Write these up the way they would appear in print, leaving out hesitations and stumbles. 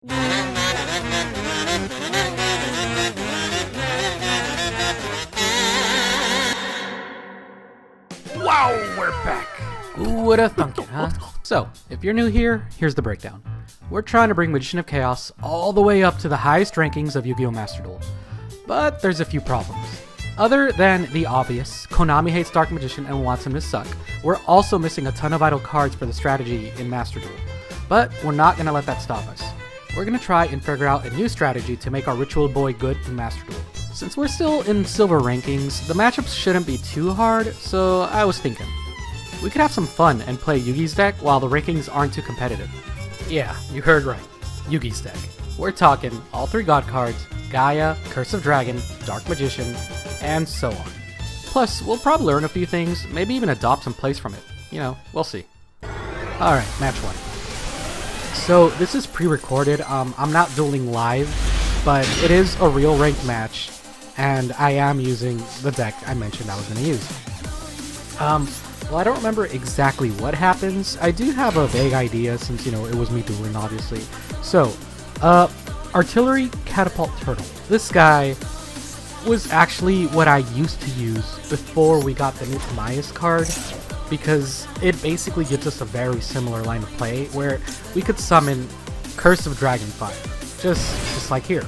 Wow, we're back! Who would've thunk it, huh? So, if you're new here, here's the breakdown. We're trying to bring Magician of Chaos all the way up to the highest rankings of Yu-Gi-Oh! Master Duel. But there's a few problems. Other than the obvious, Konami hates Dark Magician and wants him to suck, we're also missing a ton of vital cards for the strategy in Master Duel. But we're not going to let that stop us. We're going to try and figure out a new strategy to make our Ritual Boy good in Master Duel. Since we're still in silver rankings, the matchups shouldn't be too hard, so I was thinking we could have some fun and play Yugi's deck while the rankings aren't too competitive. Yeah, you heard right, Yugi's deck. We're talking all 3 god cards, Gaia, Curse of Dragon, Dark Magician, and so on. Plus, we'll probably learn a few things, maybe even adopt some plays from it. You know, we'll see. Alright, match 1. So, this is pre-recorded, I'm not dueling live, but it is a real ranked match, and I am using the deck I mentioned I was going to use. Well, I don't remember exactly what happens. I do have a vague idea since, you know, it was me dueling, obviously. So, Artillery Catapult Turtle. This guy was actually what I used to use before we got the new Tamias card, because it basically gives us a very similar line of play where we could summon Curse of Dragonfire, just like here.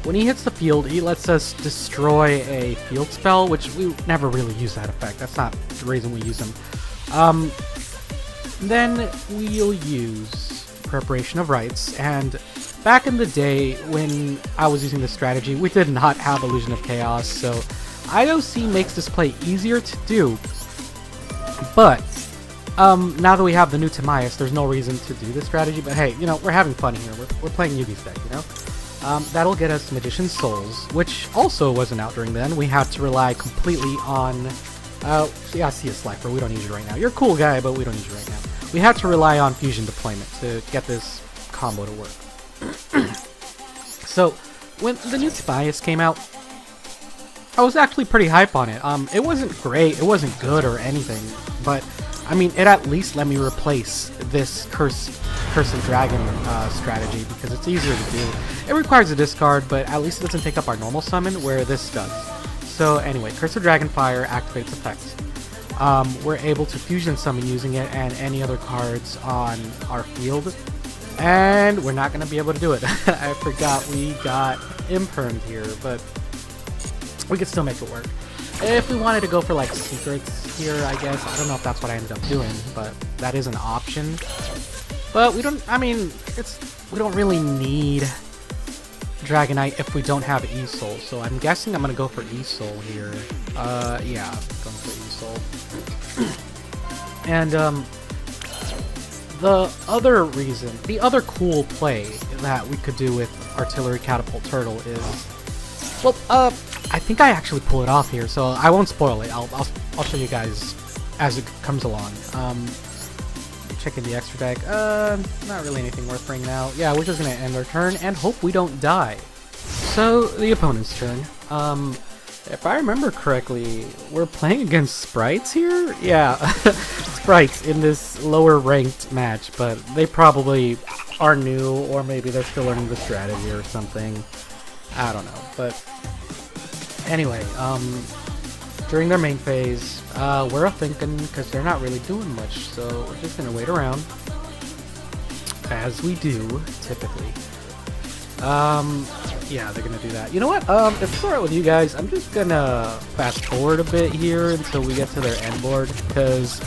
When he hits the field, he lets us destroy a field spell, which we never really use that effect. That's not the reason we use them. Then we'll use Preparation of Rites, and back in the day when I was using this strategy, we did not have Illusion of Chaos, so IOC makes this play easier to do. But now that we have the new Tamias, there's no reason to do this strategy. But hey, you know, we're having fun here. We're playing Yugi's deck, you know? That'll get us Magician's Souls, which also wasn't out during then. We had to rely completely on... yeah, see a Slifer. We don't need you right now. You're a cool guy, but we don't need you right now. We had to rely on fusion deployment to get this combo to work. So, when the new Tobias came out, I was actually pretty hype on it. It wasn't great, it wasn't good or anything, but I mean, it at least let me replace this Curse of Dragon strategy because it's easier to do. It requires a discard, but at least it doesn't take up our normal summon, where this does. So anyway, Curse of Dragonfire activates effects. We're able to fusion summon using it and any other cards on our field. And we're not going to be able to do it. I forgot we got Impermed here, but we could still make it work. If we wanted to go for like secrets here, I guess. I don't know if that's what I ended up doing, but that is an option. But we don't, I mean, we don't really need Dragonite if we don't have E-Soul. So I'm guessing I'm going to go for E-Soul here. Yeah, going for E-Soul. And, the other cool play that we could do with Artillery Catapult Turtle is, well, I think I actually pull it off here, so I won't spoil it. I'll show you guys as it comes along. Checking the extra deck. Not really anything worth bringing out. Yeah, we're just gonna end our turn and hope we don't die. So the opponent's turn. If I remember correctly, we're playing against Sprites here? Yeah, Sprites in this lower ranked match, but they probably are new, or maybe they're still learning the strategy or something. I don't know, but anyway, during their main phase, we're thinking, because they're not really doing much, so we're just going to wait around, as we do, typically. Yeah, they're gonna do that. You know what? If it's alright with you guys, I'm just gonna fast forward a bit here until we get to their end board, because,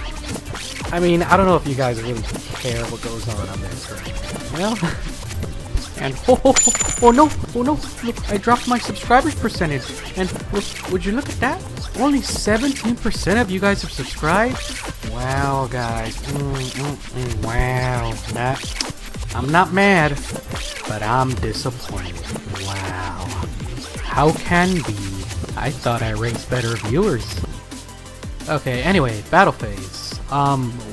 I mean, I don't know if you guys really care what goes on their screen, you know? And, oh no, look, I dropped my subscribers percentage, and would you look at that? Only 17% of you guys have subscribed? Wow, guys, wow, I'm not mad, but I'm disappointed. Wow. How can be? I thought I raised better viewers. Okay, anyway, battle phase.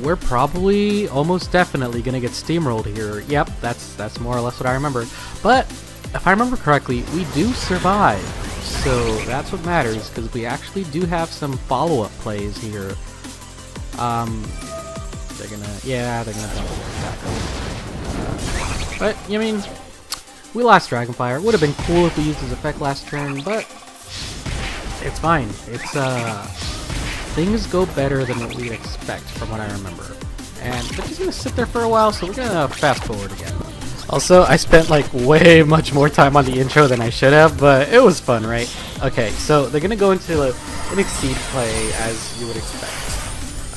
We're probably almost definitely gonna get steamrolled here. Yep, that's more or less what I remember. But if I remember correctly, we do survive. So that's what matters, because we actually do have some follow-up plays here. They're gonna double attack us. But, I mean, we lost Dragonfire. Would have been cool if we used his effect last turn, but it's fine. It's, things go better than what we'd expect from what I remember. And they're just gonna sit there for a while, so we're gonna fast forward again. Also, I spent like way much more time on the intro than I should have, but it was fun, right? Okay, so they're gonna go into an Exceed play as you would expect.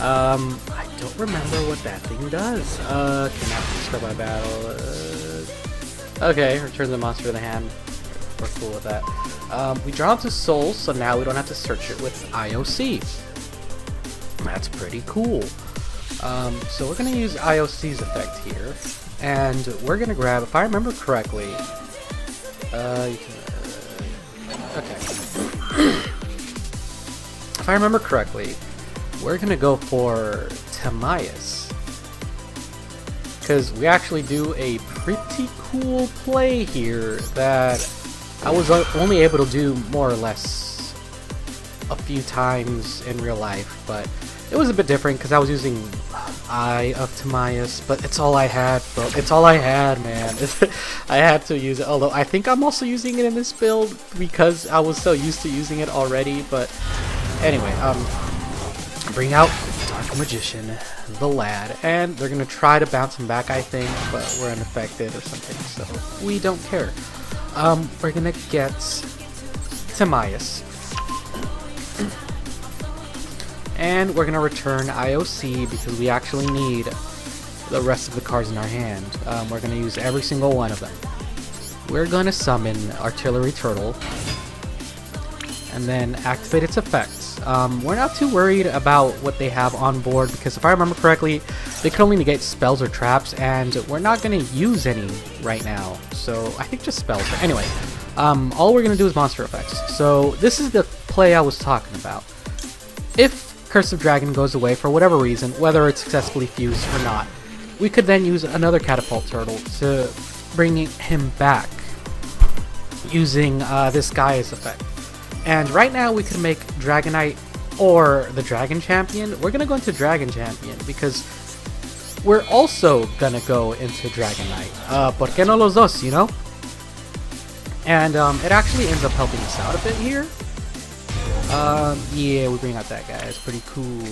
I don't remember what that thing does. Cannot destroy by battle. Okay, return the monster to the hand. We're cool with that. We draw into Soul, so now we don't have to search it with IOC. That's pretty cool. So we're gonna use IOC's effect here. And we're gonna grab, if I remember correctly, okay. If I remember correctly, we're gonna go for Timaeus, because we actually do a pretty cool play here that I was only able to do more or less a few times in real life, but it was a bit different because I was using Eye of Timaeus, but it's all I had, bro. It's all I had, man. I had to use it, although I think I'm also using it in this build because I was so used to using it already, but anyway, bring out Dark Magician, the lad, and they're gonna try to bounce him back, I think, but we're unaffected or something, so we don't care. We're gonna get Timaeus. And we're gonna return IOC because we actually need the rest of the cards in our hand. We're gonna use every single one of them. We're gonna summon Artillery Turtle and then activate its effects. We're not too worried about what they have on board because if I remember correctly, they can only negate spells or traps, and we're not gonna use any right now. So I think just spells. But anyway, all we're gonna do is monster effects. So this is the play I was talking about. If Curse of Dragon goes away for whatever reason, whether it's successfully fused or not, we could then use another catapult turtle to bring him back using this Gaia's effect. And right now we could make Dragonite or the Dragon Champion. We're gonna go into Dragon Champion because we're also gonna go into Dragonite. ¿Por qué no los dos, you know? And it actually ends up helping us out a bit here. Yeah, we bring out that guy. It's pretty cool.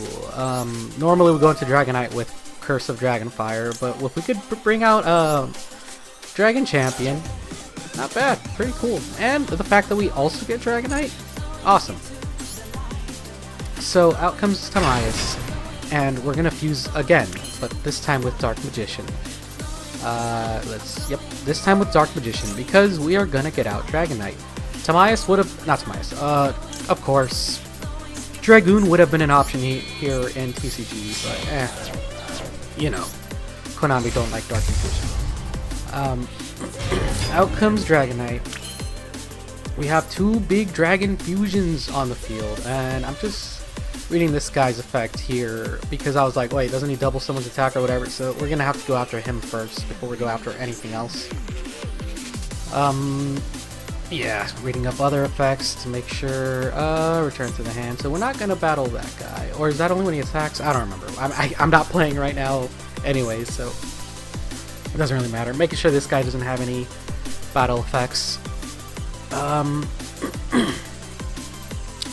Normally we go into Dragonite with Curse of Dragonfire, but if we could bring out Dragon Champion, not bad. Pretty cool. And the fact that we also get Dragonite, awesome. So out comes Timaeus, and we're gonna fuse again, but this time with Dark Magician. This time with Dark Magician because we are gonna get out Dragonite. Timaeus would have, not Timaeus, of course, Dragoon would have been an option here in TCG, but you know, Konami don't like Dark Magician. Out comes Dragonite. We have two big dragon fusions on the field, and I'm just reading this guy's effect here because I was like, wait, doesn't he double someone's attack or whatever? So we're gonna have to go after him first before we go after anything else. Yeah, reading up other effects to make sure, return to the hand. So we're not gonna battle that guy, or is that only when he attacks? I don't remember. I'm not playing right now anyway, so it doesn't really matter. Making sure this guy doesn't have any battle effects.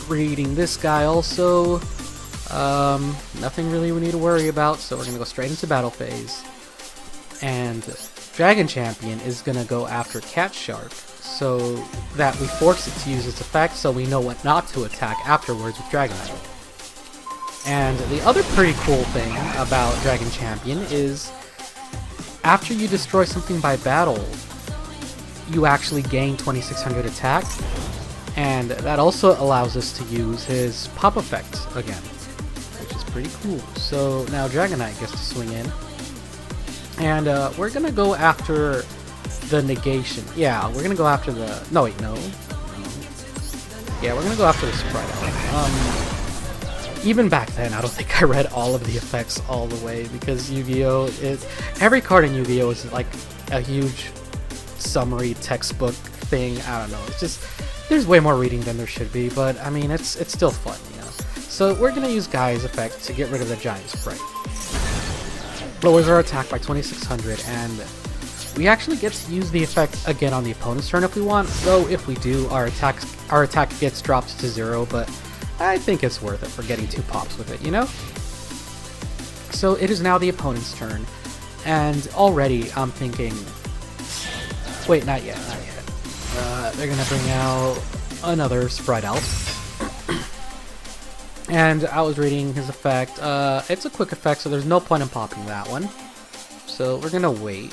Reading this guy also. Nothing really we need to worry about, so we're gonna go straight into battle phase. And Dragon Champion is gonna go after Cat Shark, so that we force it to use its effect so we know what not to attack afterwards with Dragonite. And the other pretty cool thing about Dragon Champion is after you destroy something by battle, you actually gain 2600 attack, and that also allows us to use his pop effect again, which is pretty cool. So now Dragonite gets to swing in, and we're gonna go after the negation. Yeah, we're gonna go after the... No, wait, no. Yeah, we're gonna go after the Sprite. Even back then, I don't think I read all of the effects all the way because Yu-Gi-Oh! Every card in Yu-Gi-Oh! Is like a huge summary textbook thing. I don't know. It's just there's way more reading than there should be, but I mean it's still fun, you know. So we're gonna use Gaia's effect to get rid of the giant Sprite. Lowers our attack by 2600, and We actually get to use the effect again on the opponent's turn if we want, though if we do, our attack gets dropped to 0, but I think it's worth it for getting 2 pops with it, you know? So it is now the opponent's turn, and already I'm thinking... Wait, not yet, not yet. They're gonna bring out another Sprite Elf. And I was reading his effect. It's a quick effect, so there's no point in popping that one. So we're gonna wait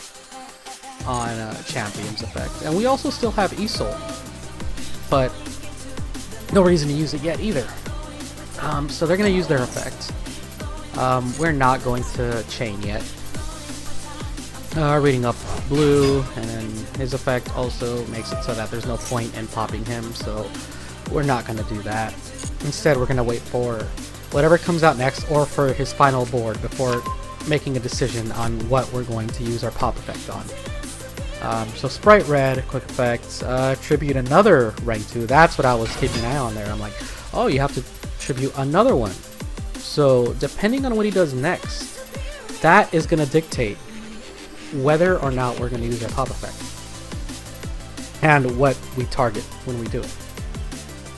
on Champion's effect. And we also still have Isol, but no reason to use it yet either. So they're gonna use their effect. We're not going to chain yet. Reading up blue, and then his effect also makes it so that there's no point in popping him, so we're not going to do that. Instead, we're going to wait for whatever comes out next, or for his final board, before making a decision on what we're going to use our pop effect on. So Sprite Red, quick effects, tribute another rank 2. That's what I was keeping an eye on there. I'm like, oh, you have to tribute another one. So depending on what he does next, that is going to dictate whether or not we're going to use our pop effect, and what we target when we do it.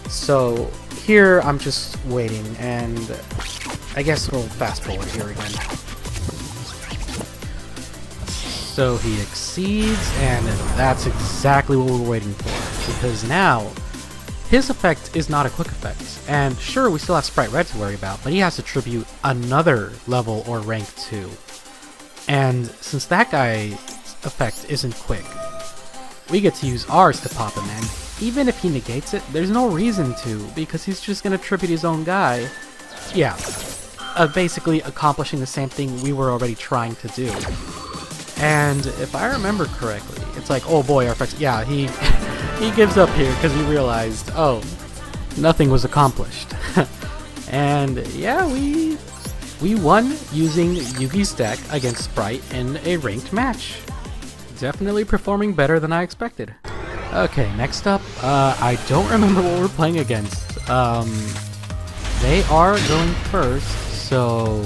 So here I'm just waiting, and I guess we'll fast forward here again. So he exceeds, and that's exactly what we're waiting for, because now his effect is not a quick effect, and sure, we still have Sprite Red to worry about, but he has to tribute another level or rank 2. And since that guy's effect isn't quick, we get to use ours to pop him, and even if he negates it, there's no reason to, because he's just going to tribute his own guy. Yeah, basically accomplishing the same thing we were already trying to do. And if I remember correctly, it's like, oh boy, our effects, yeah, he gives up here because he realized, oh, nothing was accomplished. And yeah, we won using Yugi's deck against Sprite in a ranked match. Definitely performing better than I expected. Okay, next up, I don't remember what we're playing against. They are going first, so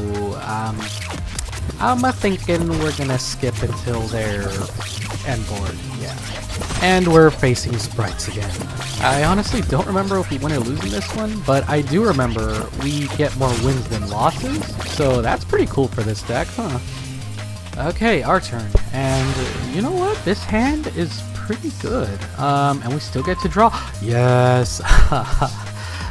I'm thinking we're gonna skip until their end board, yeah. And we're facing Sprites again. I honestly don't remember if we win or lose in this one, but I do remember we get more wins than losses, so that's pretty cool for this deck, huh? Okay, our turn, and you know what? This hand is pretty good, and we still get to draw. Yes!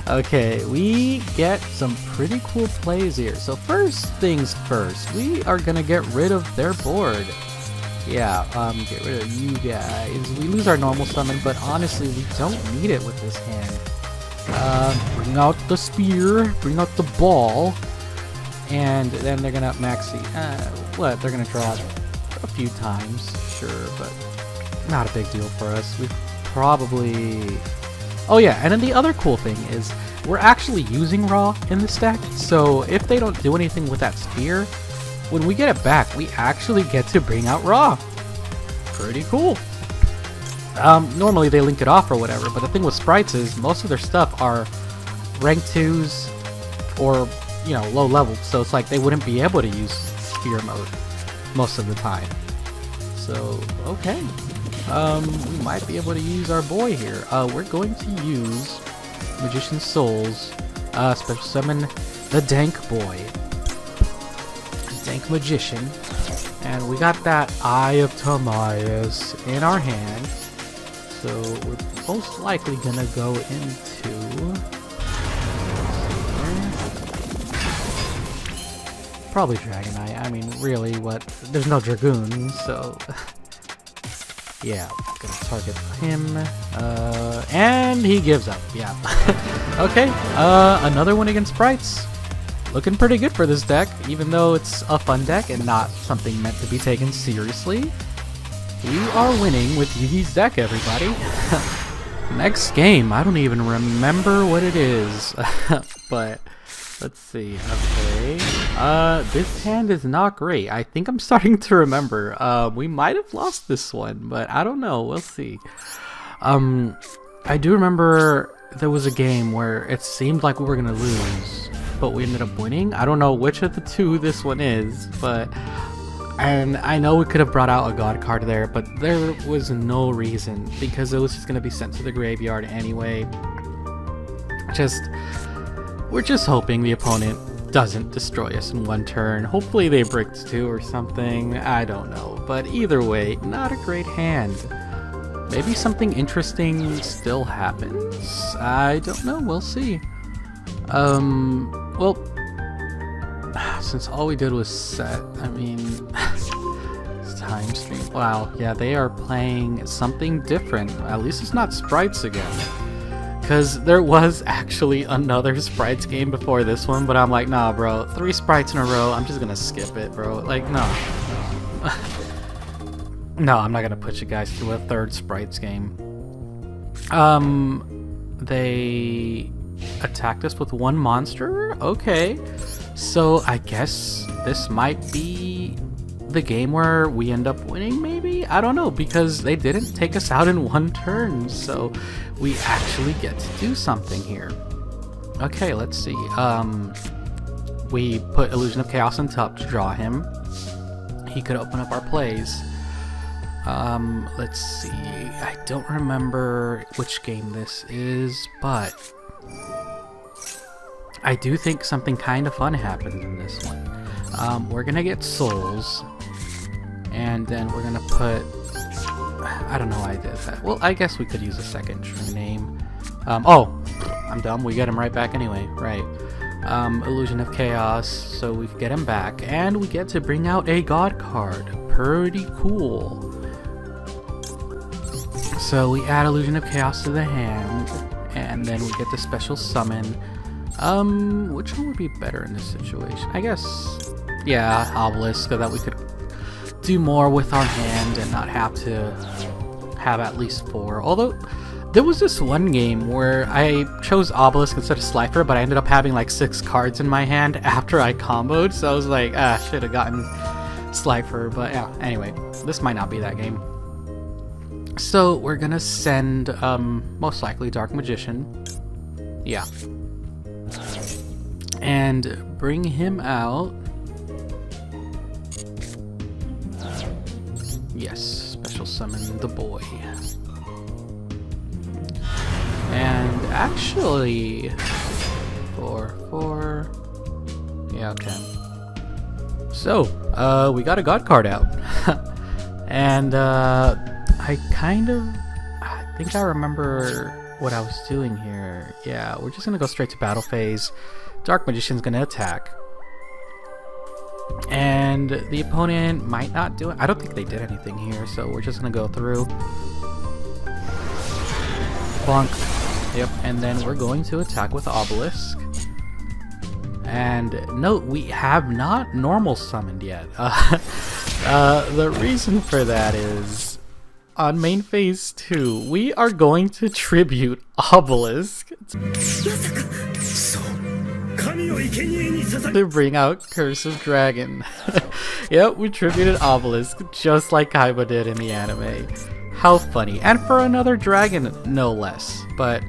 Okay, we get some pretty cool plays here. So first things first, we are gonna get rid of their board. Yeah, get rid of you guys. We lose our normal summon, but honestly, we don't need it with this hand. Bring out the spear, bring out the ball, and then they're gonna maxi. What? They're gonna draw a few times, sure, but not a big deal for us. We probably. Oh yeah, and then the other cool thing is we're actually using Raw in this deck, so if they don't do anything with that spear, when we get it back, we actually get to bring out Raw. Pretty cool. Normally they link it off or whatever, but the thing with Sprites is most of their stuff are rank 2s or, you know, low levels, so it's like they wouldn't be able to use spear mode most of the time. So, okay. We might be able to use our boy here. We're going to use Magician's Souls, special summon the Dank Boy. Dank Magician. And we got that Eye of Timaeus in our hand. So we're most likely gonna go into... probably Dragon Eye. I mean, really, what? There's no Dragoons, so... yeah, gonna target him, and he gives up, yeah. Okay, another one against Sprites. Looking pretty good for this deck, even though it's a fun deck and not something meant to be taken seriously. We are winning with Yugi's deck, everybody. Next game, I don't even remember what it is, but let's see, okay. This hand is not great. I think I'm starting to remember. We might have lost this one, but I don't know. We'll see. I do remember there was a game where it seemed like we were gonna lose, but we ended up winning. I don't know which of the two this one is, but And I know we could have brought out a god card there, but there was no reason because it was just going to be sent to the graveyard anyway. We're just hoping the opponent doesn't destroy us in one turn. Hopefully they break 2 or something. I don't know. But either way, not a great hand. Maybe something interesting still happens. I don't know. We'll see. Well, since all we did was set, I mean, it's time stream. Wow, yeah, they are playing something different. At least it's not Sprites again. Because there was actually another Sprites game before this one, but I'm like, nah, bro, 3 Sprites in a row, I'm just gonna skip it, bro. Like, no. No, I'm not gonna put you guys through a 3rd Sprites game. They attacked us with 1 monster? Okay. So I guess this might be the game where we end up winning, maybe? I don't know, because they didn't take us out in 1 turn, so we actually get to do something here. Okay, let's see. We put Illusion of Chaos on top to draw him. He could open up our plays. Let's see. I don't remember which game this is, but I do think something kind of fun happened in this one. We're gonna get souls, and then we're gonna put... I don't know why I did that. Well, I guess we could use a second true name. Oh, I'm dumb. We get him right back anyway. Right. Illusion of Chaos, so we get him back, and we get to bring out a god card. Pretty cool. So we add Illusion of Chaos to the hand, and then we get the special summon. Which one would be better in this situation? I guess, yeah, Obelisk, so that we could do more with our hand and not have to have at least 4. Although, there was this one game where I chose Obelisk instead of Slifer, but I ended up having like 6 cards in my hand after I comboed, so I was like, should have gotten Slifer, but yeah, anyway, this might not be that game. So, we're gonna send, most likely Dark Magician. Yeah. And bring him out. Yes, special summon the boy. And actually, 4. Yeah, okay. So, we got a god card out. And, I think I remember what I was doing here. Yeah, we're just gonna go straight to battle phase. Dark Magician's gonna attack. And the opponent might not do it. I don't think they did anything here, so we're just gonna go through. Bonk. Yep, and then we're going to attack with Obelisk. And note, we have not normal summoned yet. The reason for that is, on main phase 2, we are going to tribute Obelisk to bring out Curse of Dragon. Yep, we tributed Obelisk just like Kaiba did in the anime. How funny. And for another dragon, no less. But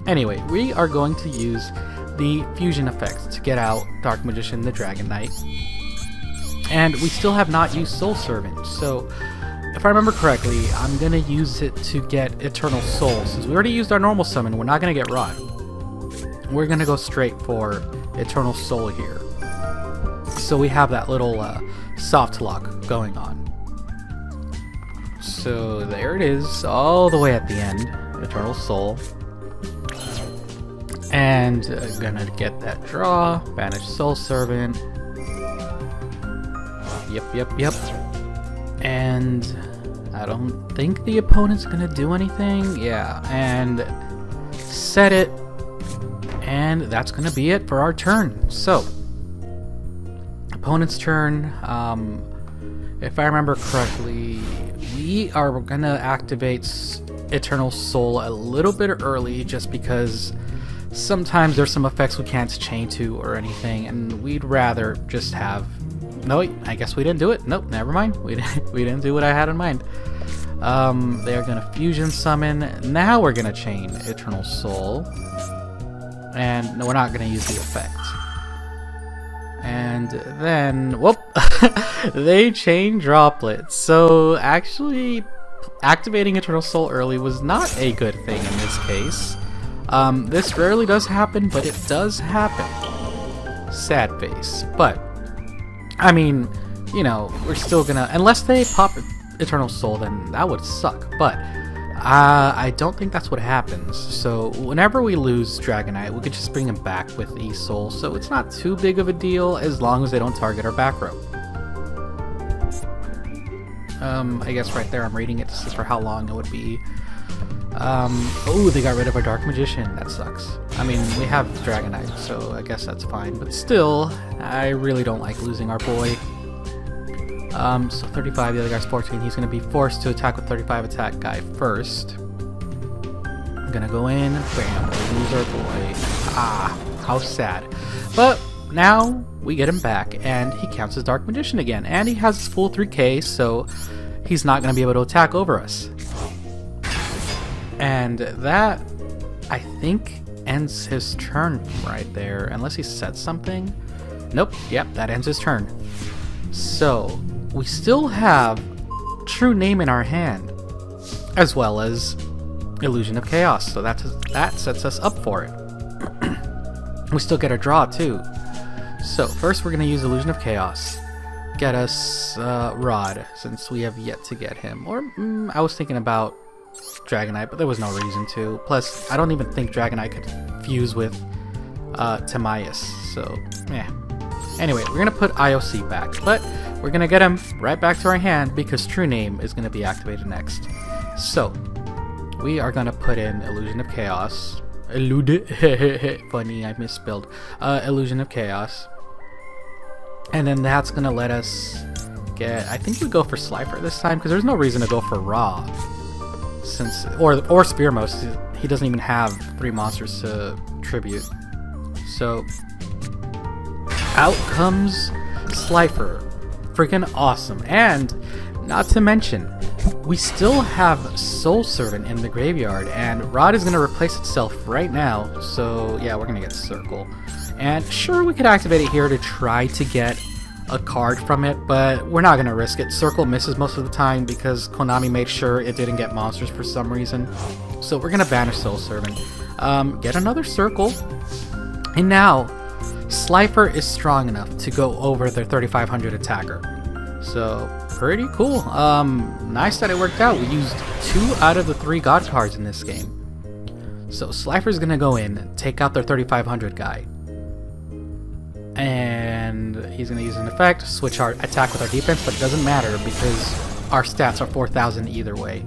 anyway, we are going to use the fusion effect to get out Dark Magician the Dragon Knight. And we still have not used Soul Servant, so if I remember correctly, I'm going to use it to get Eternal Soul. Since we already used our normal summon, we're not going to get Rod. We're going to go straight for Eternal Soul here. So we have that little soft lock going on. So there it is, all the way at the end. Eternal Soul. And gonna get that draw. Banish Soul Servant. Yep. And I don't think the opponent's gonna do anything. Yeah, and set it. And that's gonna be it for our turn. So, opponent's turn. If I remember correctly, we are gonna activate Eternal Soul a little bit early just because sometimes there's some effects we can't chain to or anything, and we'd rather just have... No, I guess we didn't do it. Nope, never mind. We didn't do what I had in mind. They are gonna fusion summon. Now we're gonna chain Eternal Soul. And no, we're not gonna use the effect. And then, whoop! They chain droplets. So actually, activating Eternal Soul early was not a good thing in this case. This rarely does happen, but it does happen. Sad face. But, I mean, you know, we're still gonna... Unless they pop Eternal Soul, then that would suck. But, I don't think that's what happens. So, whenever we lose Dragonite, we could just bring him back with E-Soul. So, it's not too big of a deal as long as they don't target our back row. I guess right there I'm reading it to see for how long it would be. Oh, they got rid of our Dark Magician. That sucks. I mean, we have Dragonite, so I guess that's fine. But still, I really don't like losing our boy. So 35, the other guy's 14. He's going to be forced to attack with 35 attack guy first. I'm going to go in. Bam. We lose our boy. Ah, how sad. But now we get him back, and he counts as Dark Magician again. And he has his full 3k, so he's not going to be able to attack over us. And that, I think, ends his turn right there, unless he said something. Nope, yep, that ends his turn. So, we still have True Name in our hand, as well as Illusion of Chaos, so that sets us up for it. We still get a draw, too. So, first we're going to use Illusion of Chaos. Get us Rod, since we have yet to get him. Or, I was thinking about Dragonite, but there was no reason to. Plus, I don't even think Dragonite could fuse with Timaeus, so, yeah. Anyway, we're going to put IOC back, but we're going to get him right back to our hand because True Name is going to be activated next. So, we are going to put in Illusion of Chaos. Funny, I misspelled. Illusion of Chaos. And then that's going to let us get... I think we go for Slifer this time because there's no reason to go for Raw. Since or Spearmost, he doesn't even have 3 monsters to tribute. So out comes Slifer. Freaking awesome. And not to mention, we still have Soul Servant in the graveyard, and Rod is going to replace itself right now. So yeah, we're going to get Circle. And sure, we could activate it here to try to get a card from it, but we're not going to risk it. Circle misses most of the time because Konami made sure it didn't get monsters for some reason. So we're going to banish Soul Servant. Get another Circle. And now, Slifer is strong enough to go over their 3500 attacker. So, pretty cool. Nice that it worked out. We used 2 out of the 3 God cards in this game. So Slifer's going to go in, take out their 3500 guy. And he's going to use an effect, switch our attack with our defense, but it doesn't matter because our stats are 4000 either way.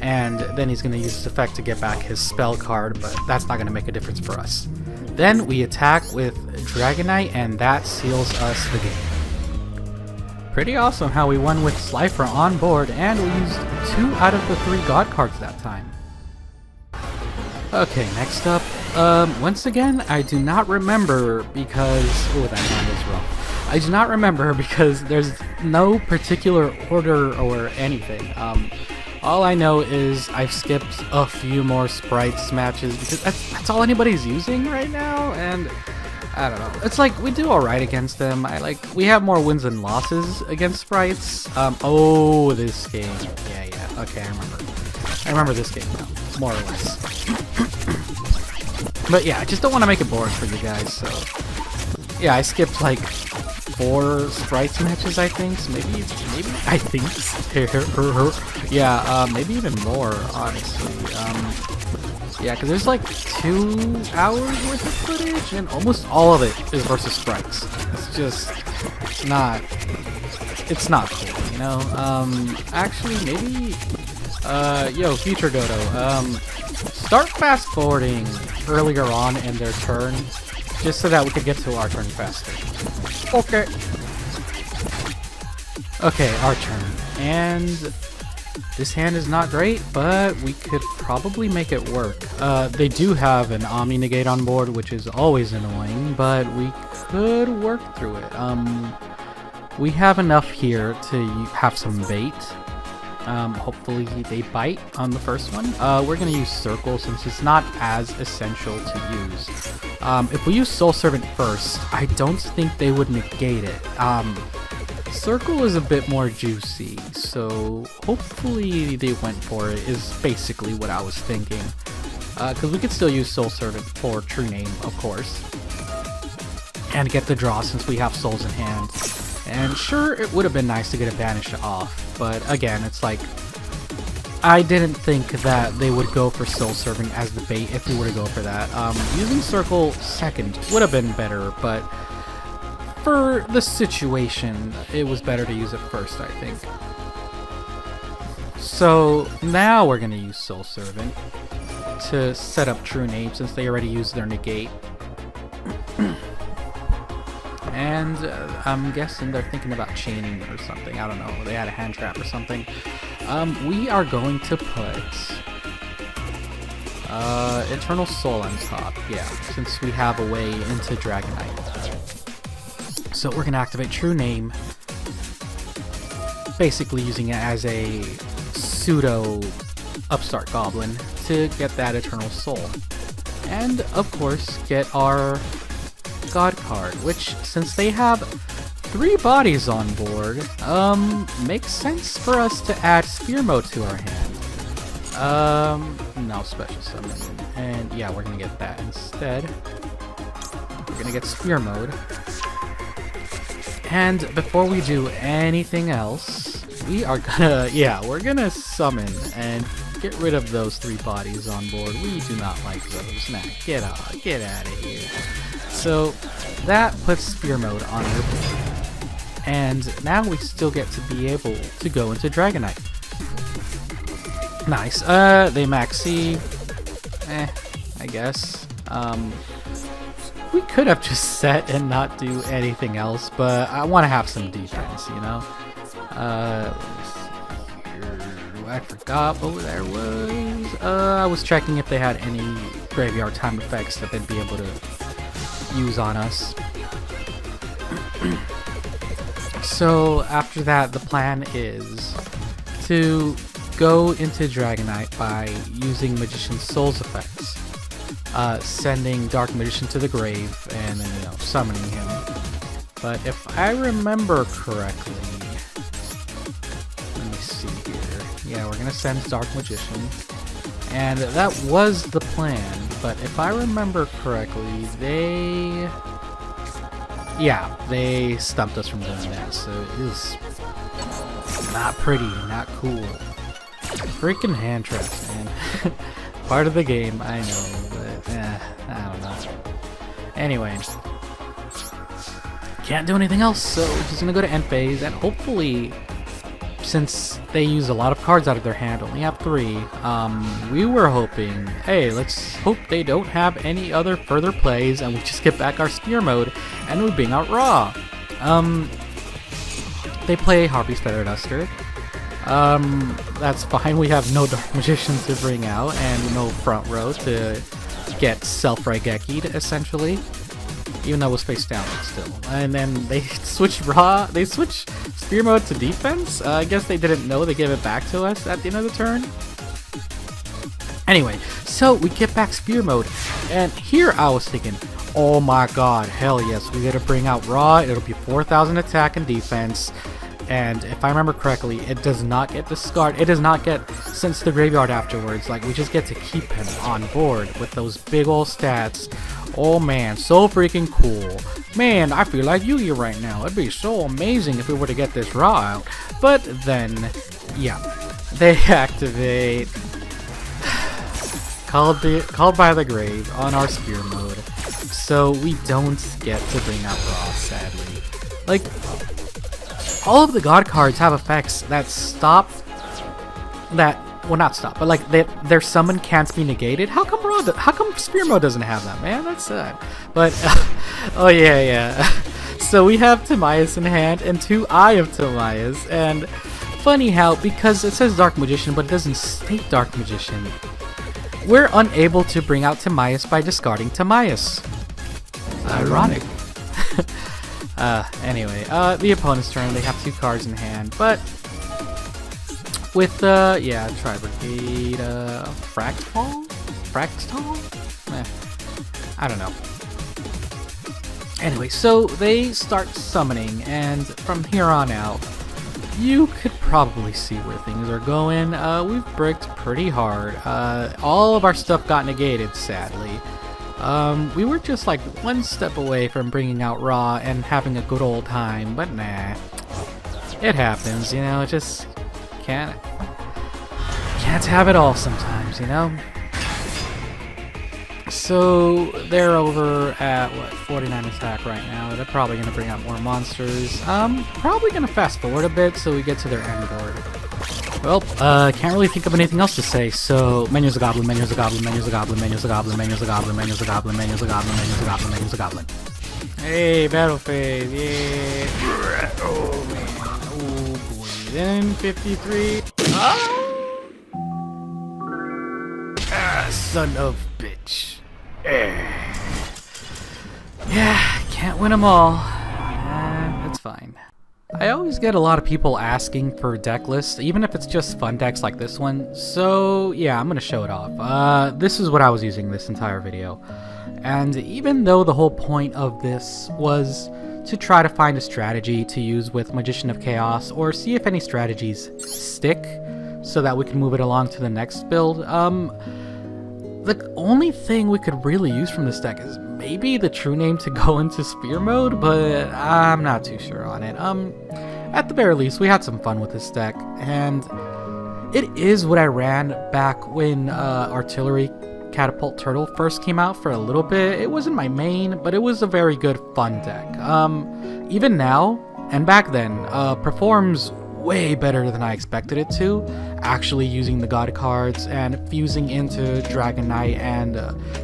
And then he's going to use this effect to get back his spell card, but that's not going to make a difference for us. Then we attack with Dragonite, and that seals us the game. Pretty awesome how we won with Slifer on board, and we used 2 out of the 3 God cards that time. Okay, next up, once again, I do not remember because... Oh, that hand is rough. I do not remember because there's no particular order or anything. All I know is I've skipped a few more Sprites matches because that's all anybody's using right now, and I don't know. It's like, we do alright against them. We have more wins than losses against Sprites. Oh, this game. Yeah, okay, I remember this game now, more or less. But yeah, I just don't want to make it boring for you guys, so... Yeah, I skipped like 4 Sprites matches, I think, so maybe I think... yeah, maybe even more, honestly. Yeah, because there's like 2 hours worth of footage, and almost all of it is versus Sprites. It's not cool, you know? Actually, maybe... yo, Future Dodo, start fast forwarding earlier on in their turn, just so that we could get to our turn faster. Okay. Okay, our turn. And this hand is not great, but we could probably make it work. They do have an Omni Negate on board, which is always annoying, but we could work through it. We have enough here to have some bait. Hopefully they bite on the first one. We're going to use Circle since it's not as essential to use. If we use Soul Servant first, I don't think they would negate it. Circle is a bit more juicy, so hopefully they went for it, is basically what I was thinking. Because we could still use Soul Servant for True Name, of course, and get the draw since we have souls in hand. And sure, it would have been nice to get a Banish off, but again, it's like, I didn't think that they would go for Soul Servant as the bait if we were to go for that. Using Circle second would have been better, but for the situation, it was better to use it first, I think. So now we're going to use Soul Servant to set up True Name since they already used their negate. And I'm guessing they're thinking about chaining or something. I don't know. They had a hand trap or something. We are going to put Eternal Soul on top. Yeah, since we have a way into Dragonite. So we're going to activate True Name, basically using it as a pseudo Upstart Goblin to get that Eternal Soul. And, of course, get our God card, which, since they have 3 bodies on board, makes sense for us to add Spear Mode to our hand. No Special Summon. And, yeah, we're going to get that instead. We're going to get Spear Mode. And before we do anything else, we are gonna, we're gonna summon and get rid of those 3 bodies on board. We do not like those. Nah, get out of here. So that puts Spear Mode on your board. And now we still get to be able to go into Dragonite. Nice. They maxi. I guess. We could have just set and not do anything else, but I want to have some defense, you know? Let me see here. I forgot what there was. I was checking if they had any graveyard time effects that they'd be able to use on us. So after that, the plan is to go into Dragonite by using Magician's Souls effects. Sending Dark Magician to the grave and then, you know, summoning him. But if I remember correctly, let me see here. Yeah, we're gonna send Dark Magician, and that was the plan. But if I remember correctly, they stumped us from doing that. So it is not pretty, not cool. Freaking hand traps, man. Part of the game, I know. I don't know. Anyway, can't do anything else, so we're just gonna go to end phase, and hopefully, since they use a lot of cards out of their hand, only have 3, we were hoping, hey, let's hope they don't have any other further plays, and we just get back our Spear Mode, and we bring out Raw. They play Harpy's Feather Duster. That's fine, we have no Dark Magician to bring out, and no front row to get self-Raigeki'd, essentially. Even though it was face down, but still. And then they switched Spear Mode to defense? I guess they didn't know they gave it back to us at the end of the turn. Anyway, so we get back Spear Mode, and here I was thinking, oh my god, hell yes, we gotta bring out Raw, it'll be 4,000 attack and defense. And if I remember correctly, it does not get discarded. It does not get sent to the graveyard afterwards. Like, we just get to keep him on board with those big ol' stats. Oh man, so freaking cool. Man, I feel like Yugi right now. It'd be so amazing if we were to get this Raw out. But then, yeah, they activate Called by the Grave on our Spear Mode. So we don't get to bring out Raw, sadly. Like, all of the God cards have effects that stop that, well, not stop, but like their summon can't be negated. How come Spear Mode doesn't have that, man? That's sad. But oh yeah. So we have Timaeus in hand and 2 Eye of Timaeus, and funny how, because it says Dark Magician but it doesn't state Dark Magician, we're unable to bring out Timaeus by discarding Timaeus. Ironic. Anyway, the opponent's turn, they have 2 cards in hand, but with, Tri-Brigade, Fractal? I don't know. Anyway, so they start summoning, and from here on out, you could probably see where things are going. We've bricked pretty hard. All of our stuff got negated, sadly. We were just like one step away from bringing out Raw and having a good old time, but nah. It happens, you know, it just can't have it all sometimes, you know? So they're over at, what, 49 attack right now. They're probably going to bring out more monsters. Probably going to fast forward a bit so we get to their end board. Well, can't really think of anything else to say, so menus a goblin, menus a goblin, menus a goblin, menus a goblin, menus a goblin, menus a goblin, menus a goblin, menus a goblin, menus a goblin. Hey, battle phase, yeah. Oh, man. Oh, boy. Then 53. Oh! Ah, son of bitch. Yeah, can't win them all. It's fine. I always get a lot of people asking for deck lists, even if it's just fun decks like this one. So yeah, I'm gonna show it off. This is what I was using this entire video. And even though the whole point of this was to try to find a strategy to use with Magician of Chaos, or see if any strategies stick, so that we can move it along to the next build, the only thing we could really use from this deck is maybe the true name to go into Spear mode, but I'm not too sure on it. At the very least, we had some fun with this deck, and it is what I ran back when Artillery Catapult Turtle first came out for a little bit. It wasn't my main, but it was a very good fun deck. Even now, and back then, performs way better than I expected it to, actually using the God cards and fusing into Dragon Knight and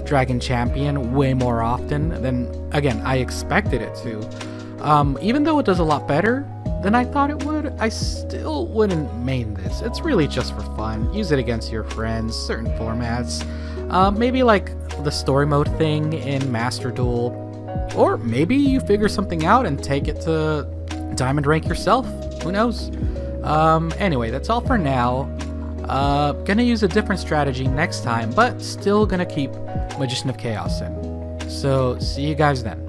Dragon Champion way more often than, again, I expected it to. Even though it does a lot better than I thought it would, I still wouldn't main this. It's really just for fun. Use it against your friends, certain formats. Maybe like the story mode thing in Master Duel, or maybe you figure something out and take it to Diamond rank yourself. Who knows? Anyway, that's all for now. Gonna use a different strategy next time, but still gonna keep Magician of Chaos in. So, see you guys then.